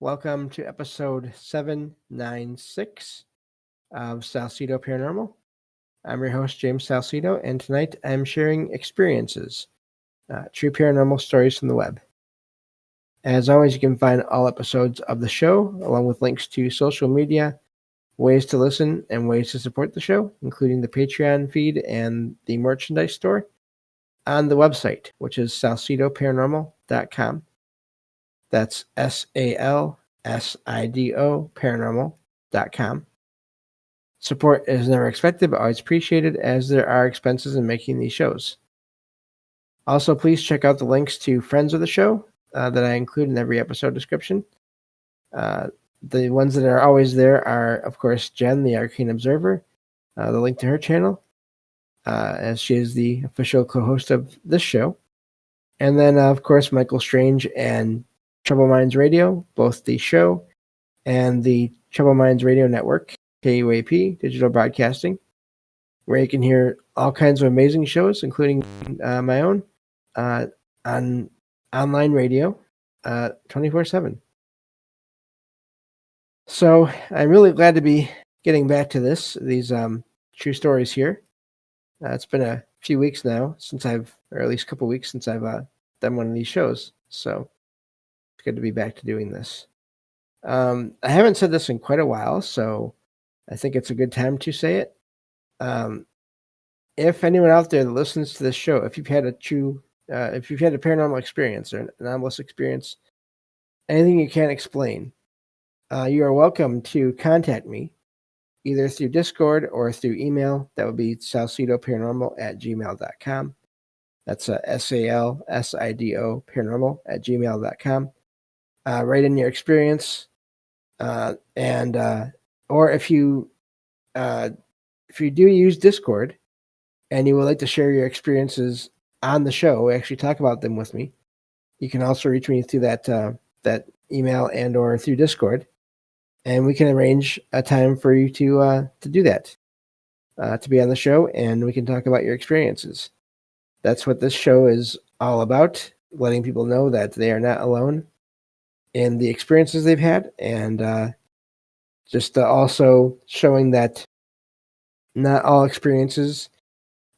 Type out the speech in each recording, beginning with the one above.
Welcome to episode 796 of Salsido Paranormal. I'm your host, James Salsido, and tonight I'm sharing experiences, true paranormal stories from the web. As always, you can find all episodes of the show, along with links to social media, ways to listen, and ways to support the show, including the Patreon feed and the merchandise store, on the website, which is salsidoparanormal.com. That's SALSIDO paranormal.com. Support is never expected, but always appreciated, as there are expenses in making these shows. Also, please check out the links to friends of the show that I include in every episode description. The ones that are always there are, of course, Jen, the Arcane Observer, the link to her channel, as she is the official co-host of this show. And then, of course, Michael Strange and Trouble Minds Radio, both the show and the Trouble Minds Radio Network, KUAP, digital broadcasting, where you can hear all kinds of amazing shows, including my own, on online radio 24/7. So I'm really glad to be getting back to these true stories here. It's been a few weeks now or at least a couple weeks since I've done one of these shows. So it's good to be back to doing this. I haven't said this in quite a while, so I think it's a good time to say it. If anyone out there that listens to this show, if you've had a paranormal experience or an anomalous experience, anything you can't explain, you are welcome to contact me either through Discord or through email. That would be salsidoparanormal@gmail.com. That's SALSIDO paranormal@gmail.com. Write in your experience, or if you do use Discord and you would like to share your experiences on the show, actually talk about them with me, you can also reach me through that email and or through Discord, and we can arrange a time for you to do that, to be on the show, and we can talk about your experiences. That's what this show is all about, letting people know that they are not alone in the experiences they've had, and just also showing that not all experiences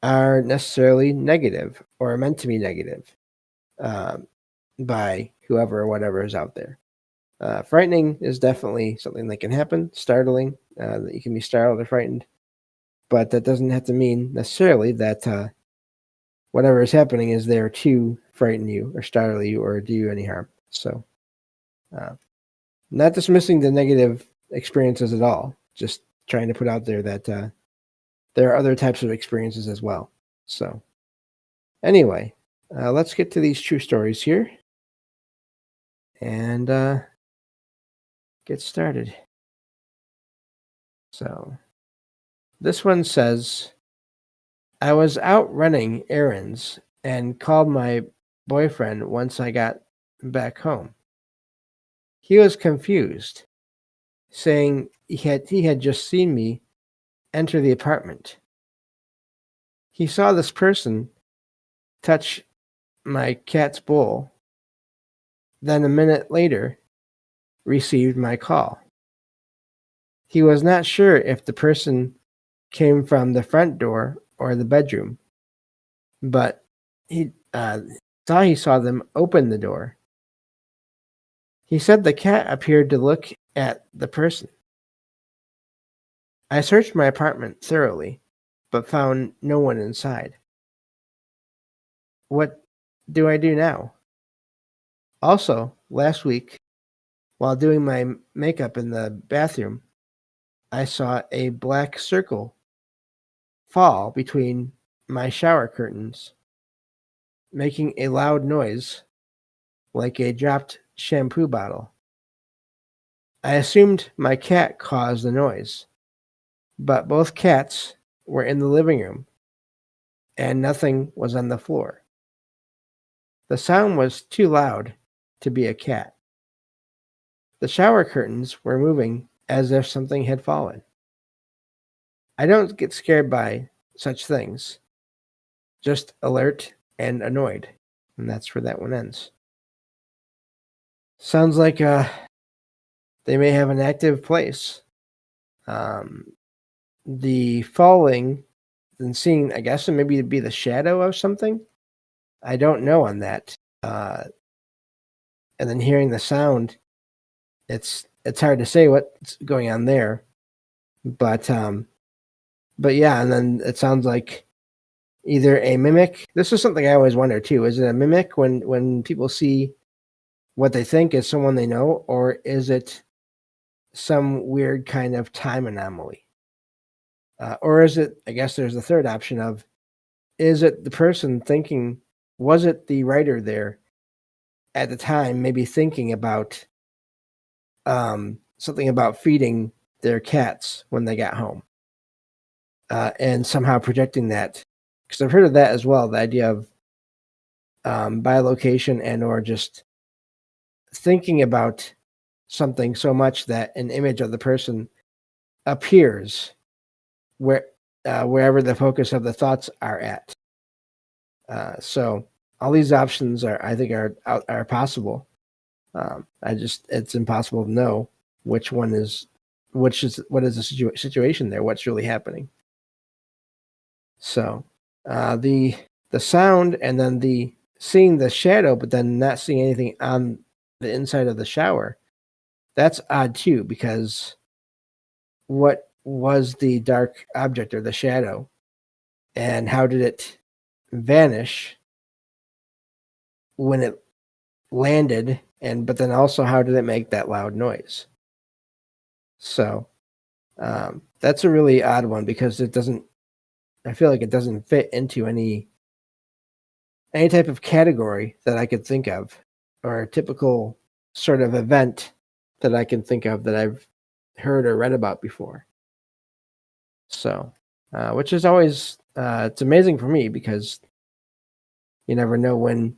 are necessarily negative or meant to be negative by whoever or whatever is out there. Frightening is definitely something that can happen, startling, that you can be startled or frightened, but that doesn't have to mean necessarily that whatever is happening is there to frighten you or startle you or do you any harm. So, not dismissing the negative experiences at all, just trying to put out there that there are other types of experiences as well. So, anyway, let's get to these true stories here and get started. So, this one says, I was out running errands and called my boyfriend once I got back home. He was confused, saying he had just seen me enter the apartment. He saw this person touch my cat's bowl, then a minute later received my call. He was not sure if the person came from the front door or the bedroom, but he saw them open the door. He said the cat appeared to look at the person. I searched my apartment thoroughly, but found no one inside. What do I do now? Also, last week, while doing my makeup in the bathroom, I saw a black circle fall between my shower curtains, making a loud noise like a dropped shampoo bottle. I assumed my cat caused the noise, but both cats were in the living room and nothing was on the floor. The sound was too loud to be a cat. The shower curtains were moving as if something had fallen. I don't get scared by such things, just alert and annoyed. And that's where that one ends. Sounds like they may have an active place. The falling and seeing, I guess, maybe it'd be the shadow of something. I don't know on that. Uh, and then hearing the sound, it's hard to say what's going on there. But yeah, and then it sounds like either a mimic. This is something I always wonder too. Is it a mimic when people see what they think is someone they know, or is it some weird kind of time anomaly? Or is it, I guess there's the third option of, is it the person thinking, was it the writer there at the time, maybe thinking about something about feeding their cats when they got home, and somehow projecting that? Because I've heard of that as well, the idea of bilocation and or just thinking about something so much that an image of the person appears wherever the focus of the thoughts are at. So all these options I think are possible. It's impossible to know what is the situation there, what's really happening. So the sound, and then the seeing the shadow, but then not seeing anything on the inside of the shower. That's odd too, because what was the dark object or the shadow, and how did it vanish when it landed, but then also how did it make that loud noise? So that's a really odd one, because I feel like it doesn't fit into any type of category that I could think of, or a typical sort of event that I can think of that I've heard or read about before. So, which is always, it's amazing for me, because you never know when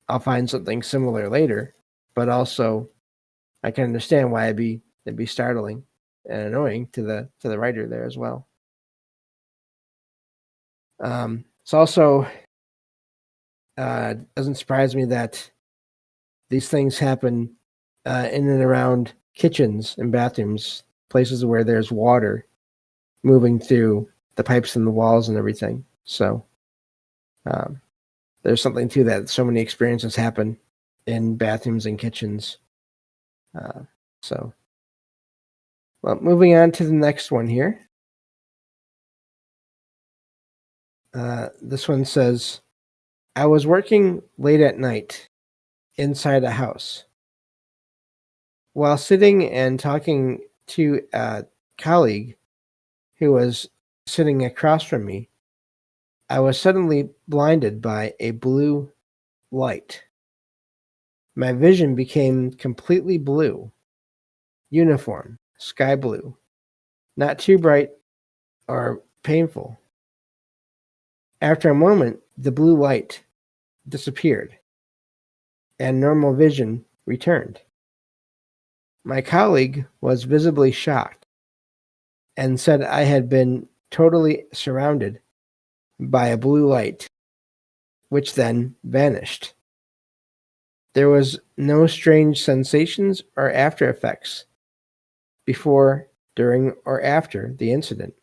I'll find something similar later, but also I can understand why it'd be startling and annoying to the writer there as well. It's also doesn't surprise me that these things happen in and around kitchens and bathrooms, places where there's water moving through the pipes and the walls and everything. So there's something to that. So many experiences happen in bathrooms and kitchens. Well, moving on to the next one here. This one says, I was working late at night inside a house. While sitting and talking to a colleague who was sitting across from me, I was suddenly blinded by a blue light. My vision became completely blue, uniform, sky blue, not too bright or painful. After a moment, the blue light disappeared and normal vision returned. My colleague was visibly shocked and said I had been totally surrounded by a blue light, which then vanished. There was no strange sensations or after effects before, during, or after the incident.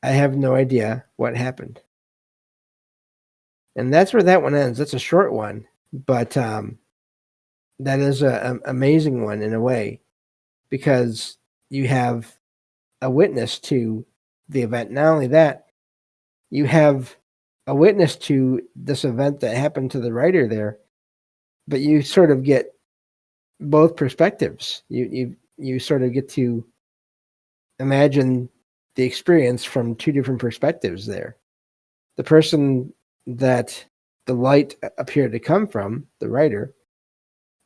I have no idea what happened. And that's where that one ends. That's a short one, but that is an amazing one in a way, because you have a witness to the event. Not only that, you have a witness to this event that happened to the writer there, but you sort of get both perspectives. You sort of get to imagine the experience from two different perspectives there. The person that the light appeared to come from, the writer,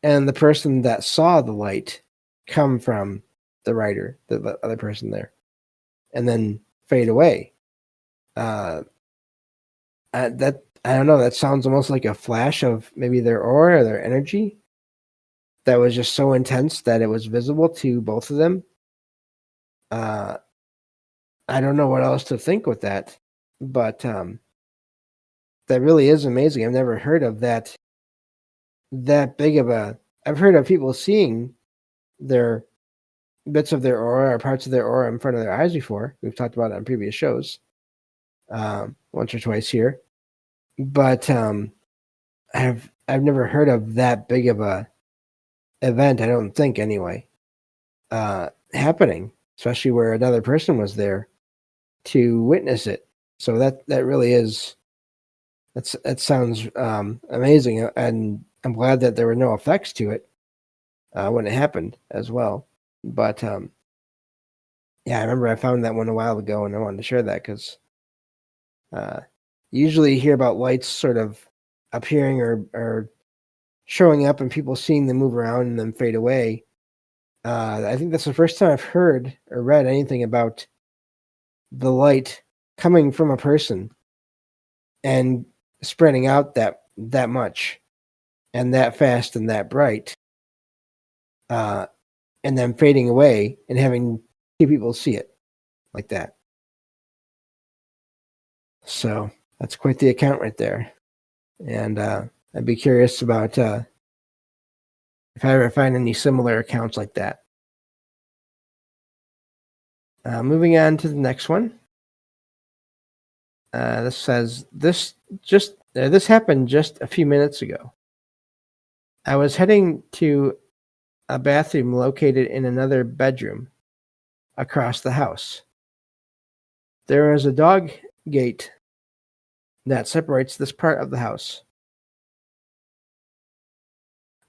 and the person that saw the light come from the writer, the other person there, and then fade away. That, I don't know, that sounds almost like a flash of maybe their aura or their energy that was just so intense that it was visible to both of them. I don't know what else to think with that, but that really is amazing. I've never heard of that big of a. I've heard of people seeing their bits of their aura or parts of their aura in front of their eyes before. We've talked about it on previous shows, once or twice here. But I've never heard of that big of a event. I don't think anyway, happening, especially where another person was there to witness it. So that really is that sounds amazing, and I'm glad that there were no effects to it when it happened as well. But yeah, I remember I found that one a while ago, and I wanted to share that because usually you hear about lights sort of appearing or showing up and people seeing them move around and then fade away. I think that's the first time I've heard or read anything about the light coming from a person and spreading out that much and that fast and that bright, and then fading away and having two people see it like that. So that's quite the account right there. And I'd be curious about if I ever find any similar accounts like that. Moving on to the next one. This says this happened just a few minutes ago. I was heading to a bathroom located in another bedroom across the house. There is a dog gate that separates this part of the house.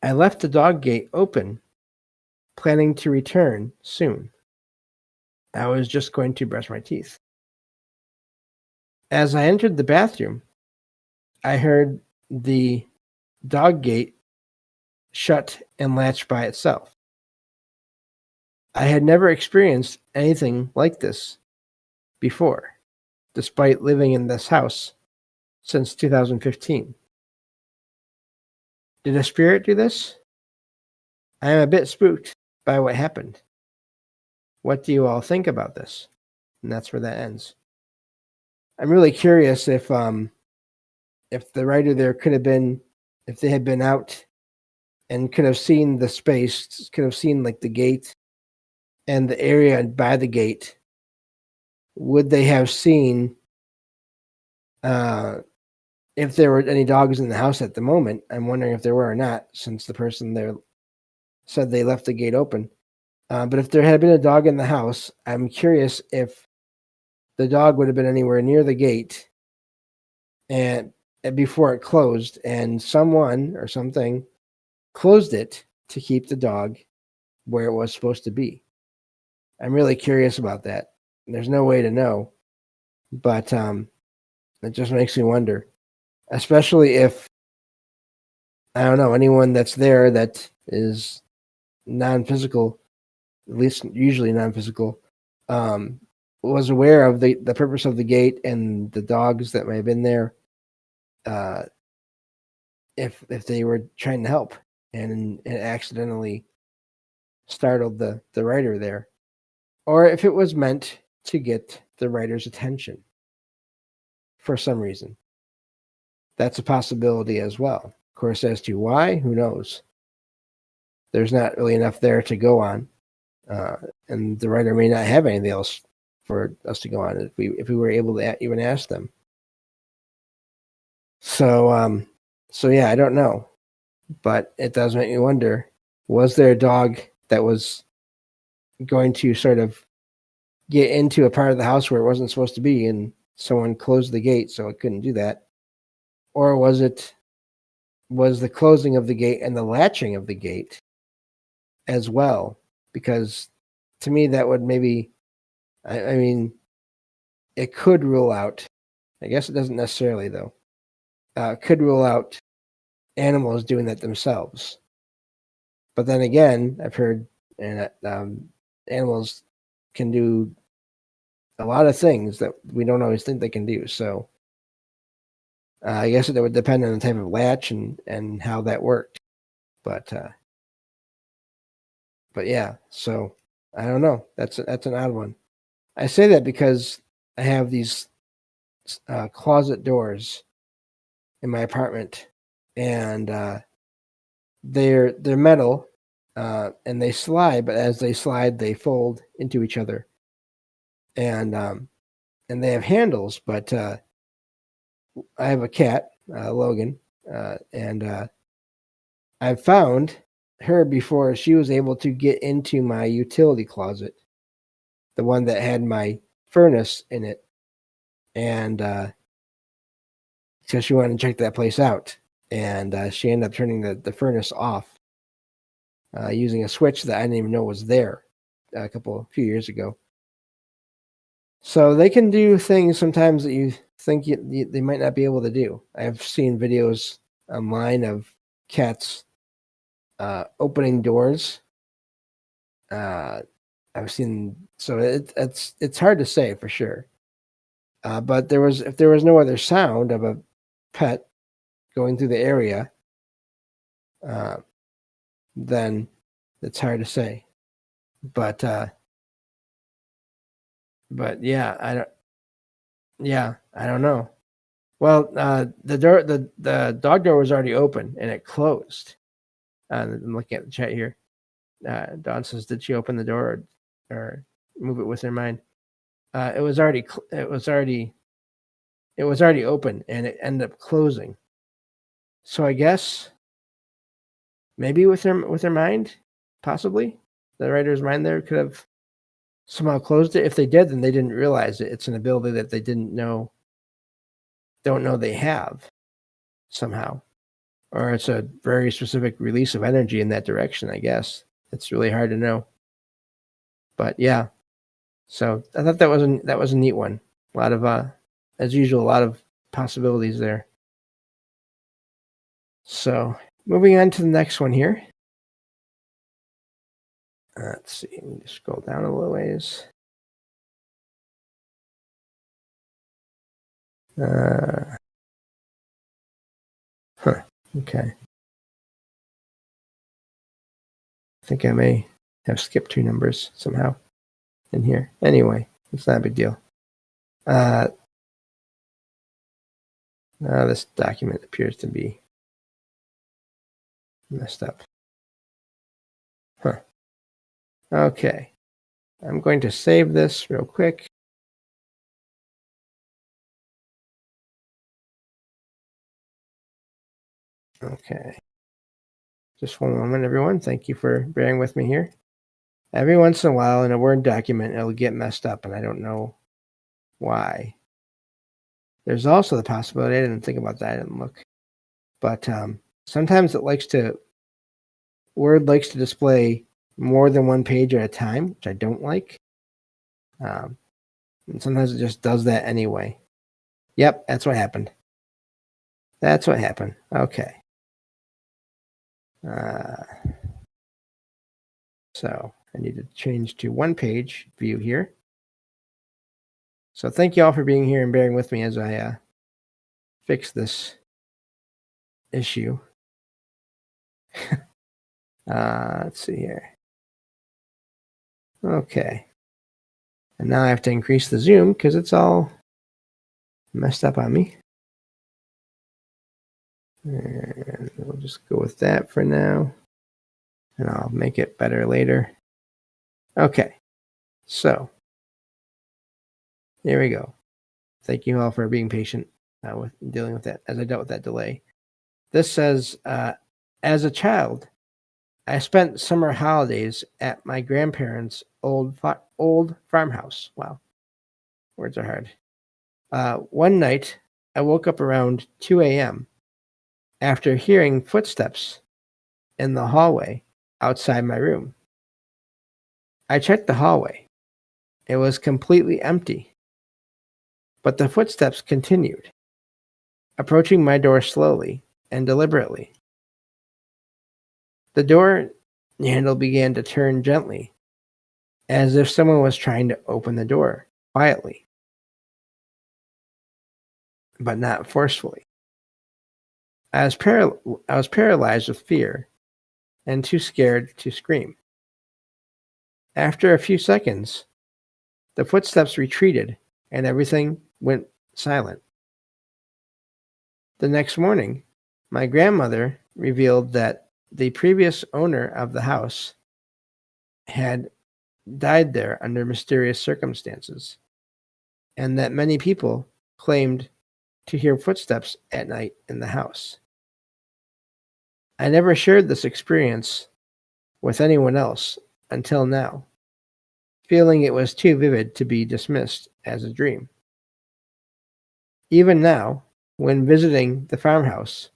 I left the dog gate open, planning to return soon. I was just going to brush my teeth. As I entered the bathroom, I heard the dog gate shut and latch by itself. I had never experienced anything like this before, despite living in this house since 2015. Did a spirit do this? I am a bit spooked by what happened. What do you all think about this? And that's where that ends. I'm really curious if the writer there could have been, if they had been out and could have seen the space, could have seen like the gate and the area by the gate, would they have seen if there were any dogs in the house at the moment? I'm wondering if there were or not, since the person there said they left the gate open. But if there had been a dog in the house, I'm curious if the dog would have been anywhere near the gate and before it closed, and someone or something closed it to keep the dog where it was supposed to be. I'm really curious about that. There's no way to know, but it just makes me wonder, especially if, I don't know, anyone that's there that is non-physical, at least usually non-physical, was aware of the purpose of the gate and the dogs that may have been there, if they were trying to help and accidentally startled the writer there, or if it was meant to get the writer's attention for some reason. That's a possibility as well. Of course, as to why, who knows? There's not really enough there to go on, and the writer may not have anything else for us to go on if we were able to even ask them. So yeah, I don't know, but it does make me wonder: was there a dog that was going to sort of get into a part of the house where it wasn't supposed to be, and someone closed the gate so it couldn't do that? Or was the closing of the gate and the latching of the gate as well? Because to me, that would maybe, I mean, it could rule out, I guess it doesn't necessarily though, could rule out animals doing that themselves. But then again, I've heard animals can do a lot of things that we don't always think they can do. So I guess it would depend on the type of latch and how that worked. But yeah, so I don't know. That's an odd one. I say that because I have these closet doors in my apartment, and they're metal, and they slide, but as they slide, they fold into each other. And they have handles, but I have a cat, Logan, and I've found her before. She was able to get into my utility closet, the one that had my furnace in it, and because she wanted to check that place out. And she ended up turning the furnace off using a switch that I didn't even know was there few years ago. So they can do things sometimes that you think they might not be able to do. I've seen videos online of cats opening doors. I've seen, so it's hard to say for sure. But if there was no other sound of a pet going through the area, then it's hard to say. But yeah, I don't know. Well, the dog door was already open and it closed. I'm looking at the chat here. Dawn says, "Did she open the door or move it with her mind?" It was already open and it ended up closing. So I guess maybe with her mind, possibly the writer's mind there could have somehow closed it. If they did, then they didn't realize it. It's an ability that they don't know they have somehow, or it's a very specific release of energy in that direction. I guess it's really hard to know. But yeah, so I thought that was a neat one. A lot of as usual, a lot of possibilities there. So moving on to the next one here. Let's see. Let me just scroll down a little ways. Okay. I think I may have skipped 2 numbers somehow in here. Anyway, it's not a big deal. This document appears to be messed up. Okay. I'm going to save this real quick. Okay. Just one moment, everyone. Thank you for bearing with me here. Every once in a while in a Word document, it'll get messed up, and I don't know why. There's also the possibility, I didn't think about that, I didn't look. But sometimes Word likes to display more than one page at a time, which I don't like. And sometimes it just does that anyway. Yep, that's what happened. Okay. So I need to change to 1-page view here. So thank you all for being here and bearing with me as I fix this issue. Let's see here. Okay. And now I have to increase the zoom because it's all messed up on me. And we'll just go with that for now. And I'll make it better later. Okay. So here we go. Thank you all for being patient with dealing with that as I dealt with that delay. This says, as a child, I spent summer holidays at my grandparents' old farmhouse. Wow. Words are hard. One night, I woke up around 2 a.m. after hearing footsteps in the hallway outside my room. I checked the hallway. It was completely empty. But the footsteps continued, approaching my door slowly and deliberately. The door handle began to turn gently, as if someone was trying to open the door quietly, but not forcefully. I was paralyzed with fear and too scared to scream. After a few seconds, the footsteps retreated and everything went silent. The next morning, my grandmother revealed that the previous owner of the house had died there under mysterious circumstances, and that many people claimed to hear footsteps at night in the house. I never shared this experience with anyone else until now, feeling it was too vivid to be dismissed as a dream. Even now, when visiting the farmhouse,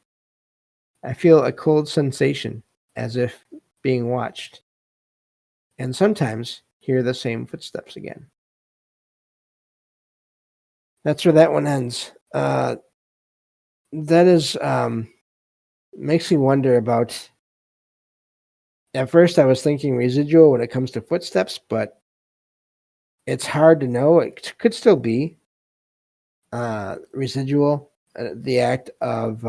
I feel a cold sensation as if being watched, and sometimes hear the same footsteps again. That's where that one ends. That is makes me wonder about. At first, I was thinking residual when it comes to footsteps, but it's hard to know. It could still be residual. The act of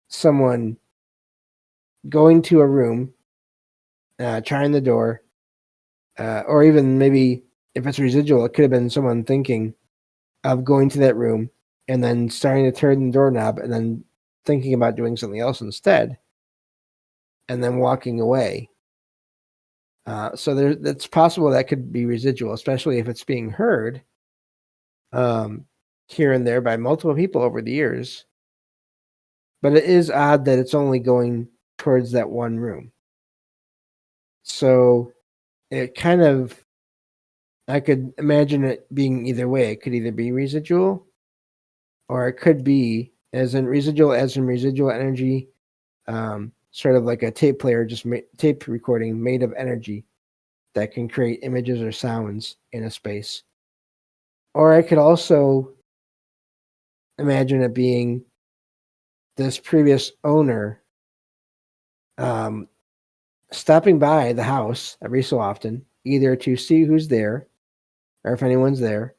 someone going to a room, trying the door, or even maybe if it's residual, it could have been someone thinking of going to that room and then starting to turn the doorknob and then thinking about doing something else instead, and then walking away. So it's possible that could be residual, especially if it's being heard here and there by multiple people over the years. But it is odd that it's only going towards that one room. So it kind of, I could imagine it being either way. It could either be residual, or it could be as in residual energy, sort of like a tape player, just tape recording made of energy that can create images or sounds in a space. Or I could also imagine it being this previous owner stopping by the house every so often, either to see who's there or if anyone's there,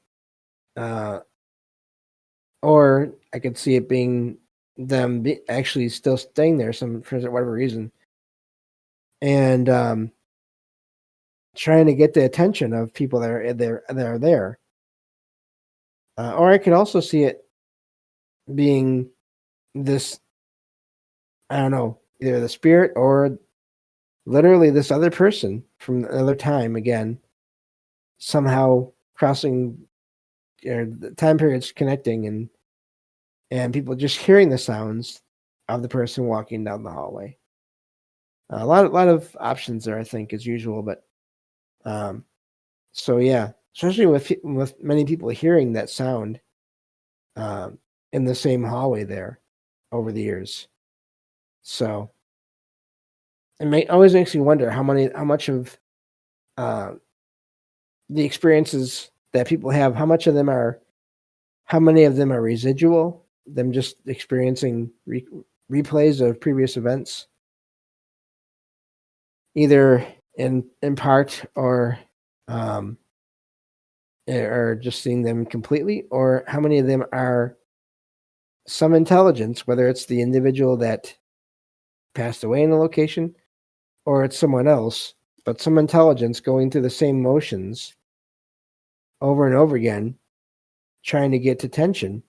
or I could see it being them actually still staying there for whatever reason, and trying to get the attention of people that are there. Or I could also see it being this, I don't know, either the spirit or literally this other person from another time again, somehow crossing the time periods connecting, and people just hearing the sounds of the person walking down the hallway. A lot of options there, I think, as usual. But so yeah, especially with many people hearing that sound in the same hallway there over the years. So it always makes me wonder how much of the experiences that people have, how many of them are residual, them just experiencing replays of previous events, either in part or just seeing them completely, or how many of them are some intelligence, whether it's the individual that passed away in a location or it's someone else, but some intelligence going through the same motions over and over again, trying to get attention.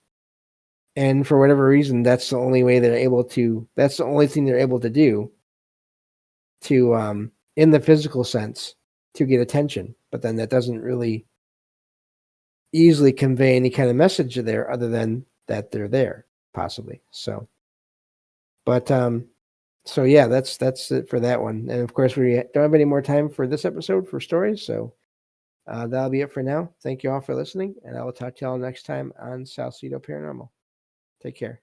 And for whatever reason, that's the only thing they're able to do to, in the physical sense, to get attention. But then that doesn't really easily convey any kind of message there other than that they're there, possibly. So, but, so yeah, that's it for that one. And of course, we don't have any more time for this episode for stories. So that'll be it for now. Thank you all for listening, and I will talk to y'all next time on Salsido Paranormal. Take care.